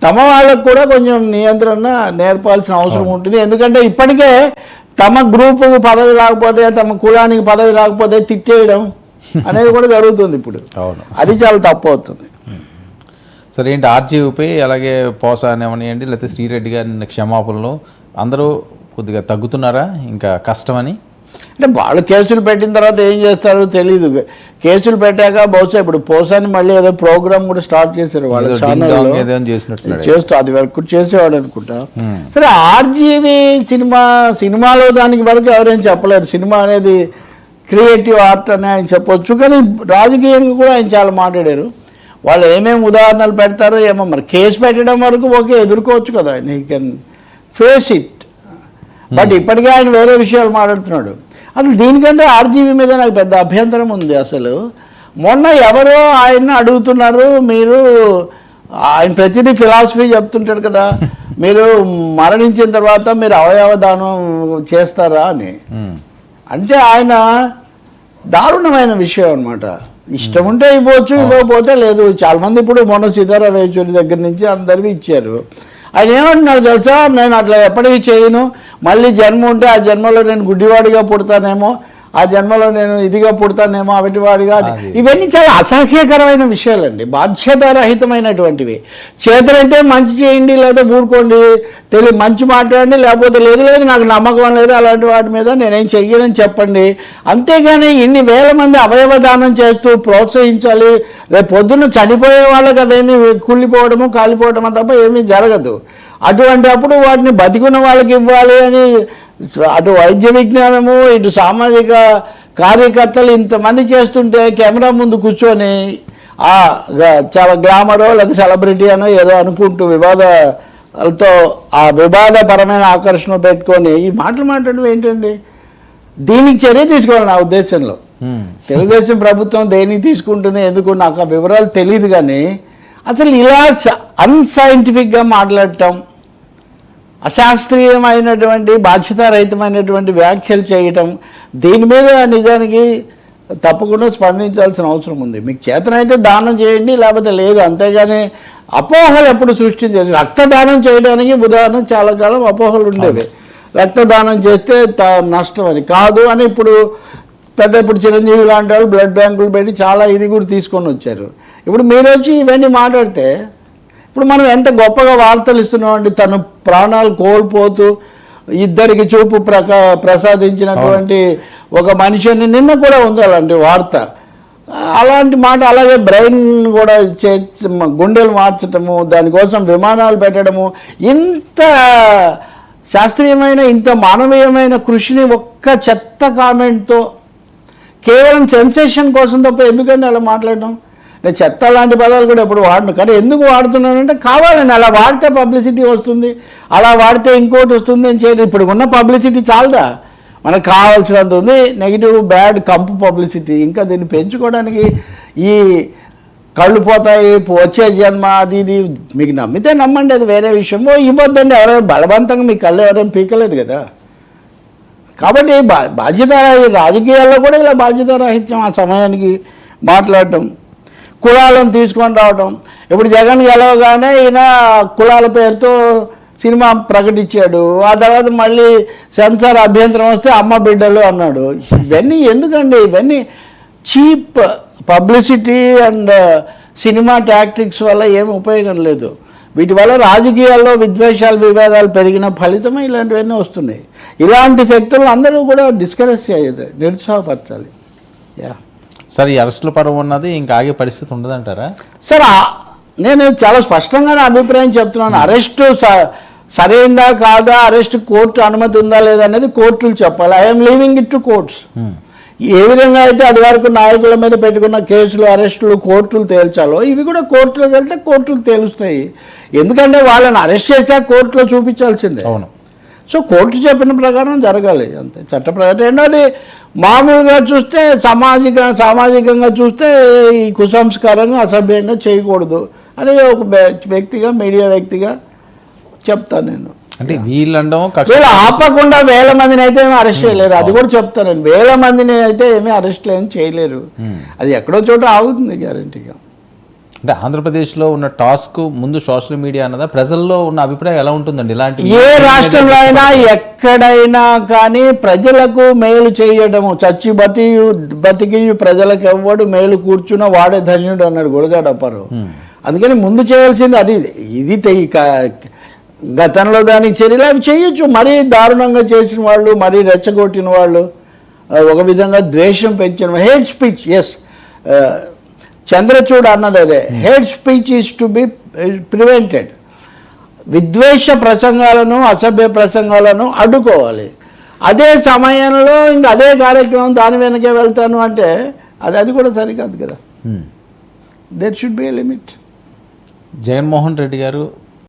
తమ వాళ్ళకు కూడా కొంచెం నియంత్రణ నేర్పాల్సిన అవసరం ఉంటుంది. ఎందుకంటే ఇప్పటికే తమ గ్రూపుకు పదవి రాకపోతే, తమ కులానికి పదవి రాకపోతే తిట్టేయడం అనేది కూడా జరుగుతుంది ఇప్పుడు. అవును, అది చాలా తప్పు అవుతుంది. సరే, ఏంటి ఆర్జీవీపై అలాగే పోసా అనేవనియండి, లేకపోతే శ్రీరెడ్డి గారి క్షమాపణలు అందరూ కొద్దిగా తగ్గుతున్నారా ఇంకా కష్టమని? అంటే వాళ్ళు కేసులు పెట్టిన తర్వాత ఏం చేస్తారో తెలియదు. కేసులు పెట్టాక బహుశా ఇప్పుడు పోసాని మళ్ళీ ఏదో ప్రోగ్రామ్ కూడా స్టార్ట్ చేశారు వాళ్ళ ఛానల్లో చేస్తూ, అది వరకు చేసేవాడు అనుకుంటా. సరే, ఆర్జీవి సినిమాలో దానికి వరకు ఎవరేం చెప్పలేరు. సినిమా అనేది క్రియేటివ్ ఆర్ట్ అని ఆయన చెప్పొచ్చు, కానీ రాజకీయంగా కూడా ఆయన చాలా మాట్లాడారు. వాళ్ళు ఏమేమి ఉదాహరణలు పెడతారో ఏమో, మరి కేసు పెట్టడం వరకు ఓకే ఎదుర్కోవచ్చు కదా, ఆయన he can face it. But ఇప్పటికే ఆయన వేరే విషయాలు మాట్లాడుతున్నాడు. అసలు దీనికంటే ఆర్జీవీ మీద నాకు పెద్ద అభ్యంతరం ఉంది. అసలు మొన్న ఎవరో ఆయన్ని అడుగుతున్నారు, మీరు ఆయన ప్రతిదీ ఫిలాసఫీ చెప్తుంటాడు కదా, మీరు మరణించిన తర్వాత మీరు అవయవ దానం చేస్తారా అని. అంటే ఆయన దారుణమైన విషయం అనమాట. ఇష్టం ఉంటే ఇవ్వచ్చు, ఇవ్వకపోతే లేదు. చాలామంది ఇప్పుడు మొన్న సీతారాం యేచూరి దగ్గర నుంచి అందరికీ ఇచ్చారు. ఆయన ఏమంటున్నారు తెలుసా, నేను అట్లా ఎప్పటికీ చేయను, మళ్ళీ జన్మ ఉంటే ఆ జన్మలో నేను గుడ్డివాడిగా పుడతానేమో, ఆ జన్మలో నేను ఇదిగా పుడతానేమో, అవిటివాడిగా. ఇవన్నీ చాలా అసహ్యకరమైన విషయాలండి, బాధ్యతారహితమైనటువంటివి. చేతులంటే మంచి చేయండి, లేదా ఊరుకోండి, మంచి మాట్లాడండి, లేకపోతే లేదు లేదు నాకు నమ్మకం లేదు అలాంటి వాటి మీద నేనేం చెయ్యనని చెప్పండి. అంతేగాని ఇన్ని వేల మంది అవయవ దానం చేస్తూ ప్రోత్సహించాలి. రేపు పొద్దున్న చనిపోయే వాళ్ళకి అవేమీ కుళ్ళిపోవడము కాలిపోవడము తప్ప ఏమీ జరగదు. అటువంటి అప్పుడు వాటిని బతికున్న వాళ్ళకి ఇవ్వాలి అని అటు వైద్య విజ్ఞానము, ఇటు సామాజిక కార్యకర్తలు ఇంతమంది చేస్తుంటే కెమెరా ముందు కూర్చొని చాలా గ్లామరో లేదా సెలబ్రిటీ అనో ఏదో అనుకుంటూ వివాదాలతో ఆ వివాదపరమైన ఆకర్షణ పెట్టుకొని ఈ మాటలు మాట్లాడడం ఏంటండి? దీనికి చర్య తీసుకోవాలి నా ఉద్దేశంలో. తెలుగుదేశం ప్రభుత్వం దేనికి తీసుకుంటుంది ఎందుకు నాకు ఆ వివరాలు తెలియదు, కానీ అసలు ఇలా అన్సైంటిఫిక్గా మాట్లాడటం, అశాస్త్రీయమైనటువంటి బాధ్యతారహితమైనటువంటి వ్యాఖ్యలు చేయటం, దీని మీద నిజానికి తప్పకుండా స్పందించాల్సిన అవసరం ఉంది. మీకు చేతనైతే దానం చేయండి, లేకపోతే లేదు. అంతేగాని అపోహలు ఎప్పుడు సృష్టించండి. రక్తదానం చేయడానికి ఉదాహరణ చాలా కాలం అపోహలు ఉండేవి. రక్తదానం చేస్తే నష్టం అని కాదు అని ఇప్పుడు చిరంజీవి లాంటి వాళ్ళు బ్లడ్ బ్యాంకులు పెట్టి చాలా ఇది కూడా తీసుకొని వచ్చారు. ఇప్పుడు మీరు వచ్చి ఇవన్నీ మాట్లాడితే ఇప్పుడు మనం ఎంత గొప్పగా వార్తలు ఇస్తున్నామండి. తను ప్రాణాలు కోల్పోతూ ఇద్దరికి చూపు ప్రసాదించినటువంటి ఒక మనిషిని నిన్న కూడా ఉంది అలాంటి వార్త. అలాంటి మాట. అలాగే బ్రెయిన్ కూడా గుండెలు మార్చటము, దానికోసం విమానాలు పెట్టడము, ఇంత శాస్త్రీయమైన ఇంత మానవీయమైన కృషిని ఒక్క చెత్త కామెంట్తో కేవలం సెన్సేషన్ కోసం తప్ప ఎందుకండి అలా మాట్లాడడం? నేను చెత్త లాంటి పదాలు కూడా ఎప్పుడు వాడను, కానీ ఎందుకు వాడుతున్నానంటే కావాలని. అలా వాడితే పబ్లిసిటీ వస్తుంది, అలా వాడితే ఇంకోటి వస్తుంది అని చేయదు. ఇప్పుడు ఉన్న పబ్లిసిటీ చాలదా? మనకు కావాల్సినంత ఉంది నెగిటివ్ బ్యాడ్ కంపు పబ్లిసిటీ. ఇంకా దీన్ని పెంచుకోవడానికి ఈ కళ్ళు పోతాయి, వచ్చే జన్మ, అది ఇది మీకు నమ్మితే నమ్మండి, అది వేరే విషయం. ఇవ్వద్దండి, ఎవరైనా బలవంతంగా మీ కళ్ళు ఎవరైనా పీకలేదు కదా. కాబట్టి బాధ్యత రాజకీయాల్లో కూడా ఇలా బాధ్యతారాహిత్యం ఆ సమయానికి మాట్లాడటం, కులాలను తీసుకొని రావటం. ఇప్పుడు జగన్ గెలవగానే ఈయన కులాల పేరుతో సినిమా ప్రకటించాడు. ఆ తర్వాత మళ్ళీ సెన్సార్ అభ్యంతరం వస్తే అమ్మ బిడ్డలు అన్నాడు. ఇవన్నీ ఎందుకండి? ఇవన్నీ cheap publicity and cinema tactics వల్ల ఏమి ఉపయోగం లేదు. వీటి వల్ల రాజకీయాల్లో విద్వేషాలు వివాదాలు పెరిగిన ఫలితమే ఇలాంటివన్నీ వస్తున్నాయి. ఇలాంటి శక్తులను అందరూ కూడా డిస్కరేజ్ చేయాలి, నిరుత్సాహపరచాలి. సార్, ఈ అరెస్టుల పర్వం ఉన్నది ఇంకా ఆగే పరిస్థితి ఉండదంటారా? సార్, నేను చాలా స్పష్టంగా నా అభిప్రాయం చెప్తున్నాను. అరెస్టు సరైందా కాదా, అరెస్ట్ కోర్టు అనుమతి ఉందా లేదా అనేది కోర్టులు చెప్పాలి. I'm leaving it to courts. ఏ విధంగా అయితే అది వరకు నాయకుల మీద పెట్టుకున్న కేసులు, అరెస్టులు కోర్టులు తేల్చాలో ఇవి కూడా కోర్టులోకి వెళ్తే కోర్టులు తేలుస్తాయి. ఎందుకంటే వాళ్ళని అరెస్ట్ చేశాక కోర్టులో చూపించాల్సిందే. అవును. సో కోర్టు చెప్పిన ప్రకారం జరగాలి అంతే, చట్ట ప్రకారం. రెండోది మామూలుగా చూస్తే సామాజికంగా చూస్తే ఈ కుసంస్కారంగా అసభ్యంగా చేయకూడదు అని ఒక వ్యక్తిగా, మీడియా వ్యక్తిగా చెప్తాను నేను. అంటే వీళ్ళు ఆపకుండా వేల మందిని అయితే ఏమీ అరెస్ట్ చేయలేరు, అది కూడా చెప్తాను నేను. వేల మందిని అయితే ఏమీ అరెస్ట్ చేయలేరు, అది ఎక్కడో చోట ఆగుతుంది గ్యారంటీగా. అంటే ఆంధ్రప్రదేశ్లో ఉన్న టాస్క్ ముందు సోషల్ మీడియా అన్నదా, ప్రజల్లో ఉన్న అభిప్రాయం ఎలా ఉంటుందండి ఇలాంటి? ఏ రాష్ట్రంలో అయినా ఎక్కడైనా కానీ ప్రజలకు మేలు చేయడము, చచ్చి బతికి ప్రజలకు ఎవ్వడు మేలు కూర్చున్న వాడే ధన్యుడు అన్నాడు గురజాడప్పారు. అందుకని ముందు చేయాల్సింది అది. ఇది గతంలో దానికి చర్యలు అవి చేయొచ్చు. మరీ దారుణంగా చేసిన వాళ్ళు, మరీ రెచ్చగొట్టిన వాళ్ళు, ఒక విధంగా ద్వేషం పెంచిన హేట్ స్పీచ్. ఎస్, చంద్రచూడ్ అన్నది అదే, hate speech is to be prevented. విద్వేష ప్రసంగాలను, అసభ్య ప్రసంగాలను అడ్డుకోవాలి. అదే సమయంలో ఇంకా అదే కార్యక్రమం దాని వెనకే వెళ్తాను అంటే అది కూడా సరికాదు కదా. There should be a limit. Jaganmohan Reddy గారు